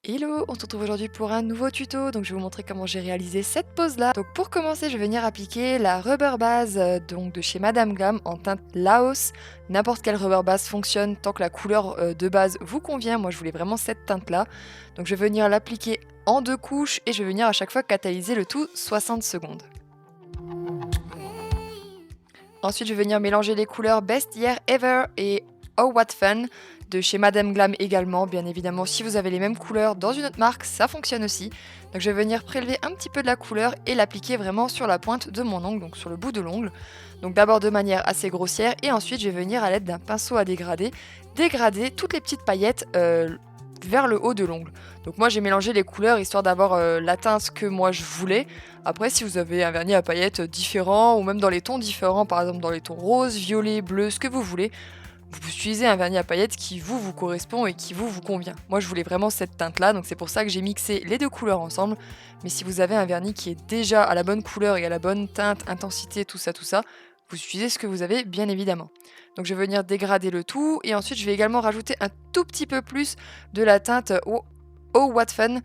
Hello, on se retrouve aujourd'hui pour un nouveau tuto, donc je vais vous montrer comment j'ai réalisé cette pose là. Donc pour commencer, je vais venir appliquer la rubber base donc de chez Madame Glam en teinte Laos. N'importe quelle rubber base fonctionne tant que la couleur de base vous convient. Moi je voulais vraiment cette teinte là. Donc je vais venir l'appliquer en 2 couches et je vais venir à chaque fois catalyser le tout 60 secondes. Ensuite je vais venir mélanger les couleurs Best Year Ever et Oh What Fun de chez Madame Glam également. Bien évidemment, si vous avez les mêmes couleurs dans une autre marque, ça fonctionne aussi. Donc je vais venir prélever un petit peu de la couleur et l'appliquer vraiment sur la pointe de mon ongle, donc sur le bout de l'ongle. Donc d'abord de manière assez grossière et ensuite je vais venir à l'aide d'un pinceau à dégrader, dégrader toutes les petites paillettes vers le haut de l'ongle. Donc moi j'ai mélangé les couleurs histoire d'avoir la teinte que moi je voulais. Après si vous avez un vernis à paillettes différent ou même dans les tons différents, par exemple dans les tons rose, violet, bleu, ce que vous voulez, vous utilisez un vernis à paillettes qui vous correspond et qui vous convient. Moi je voulais vraiment cette teinte là, donc c'est pour ça que j'ai mixé les deux couleurs ensemble. Mais si vous avez un vernis qui est déjà à la bonne couleur et à la bonne teinte, intensité, tout ça, vous utilisez ce que vous avez bien évidemment. Donc je vais venir dégrader le tout et ensuite je vais également rajouter un tout petit peu plus de la teinte Oh What Fun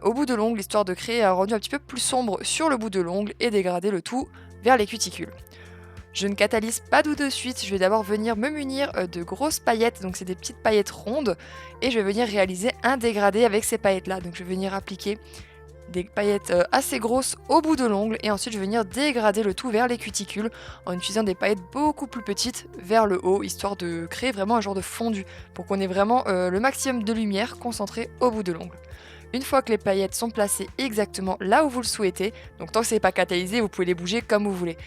au bout de l'ongle, histoire de créer un rendu un petit peu plus sombre sur le bout de l'ongle et dégrader le tout vers les cuticules. Je ne catalyse pas tout de suite, je vais d'abord venir me munir de grosses paillettes, donc c'est des petites paillettes rondes, et je vais venir réaliser un dégradé avec ces paillettes là. Donc je vais venir appliquer des paillettes assez grosses au bout de l'ongle, et ensuite je vais venir dégrader le tout vers les cuticules en utilisant des paillettes beaucoup plus petites vers le haut, histoire de créer vraiment un genre de fondu, pour qu'on ait vraiment le maximum de lumière concentrée au bout de l'ongle. Une fois que les paillettes sont placées exactement là où vous le souhaitez, donc tant que c'est pas catalysé, vous pouvez les bouger comme vous voulez.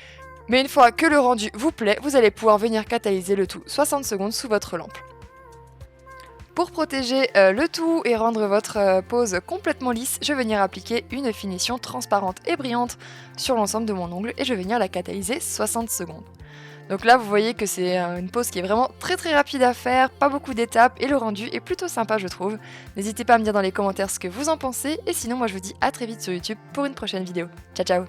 Mais une fois que le rendu vous plaît, vous allez pouvoir venir catalyser le tout 60 secondes sous votre lampe. Pour protéger le tout et rendre votre pose complètement lisse, je vais venir appliquer une finition transparente et brillante sur l'ensemble de mon ongle et je vais venir la catalyser 60 secondes. Donc là vous voyez que c'est une pose qui est vraiment très rapide à faire, pas beaucoup d'étapes et le rendu est plutôt sympa je trouve. N'hésitez pas à me dire dans les commentaires ce que vous en pensez et sinon moi je vous dis à très vite sur YouTube pour une prochaine vidéo. Ciao ciao.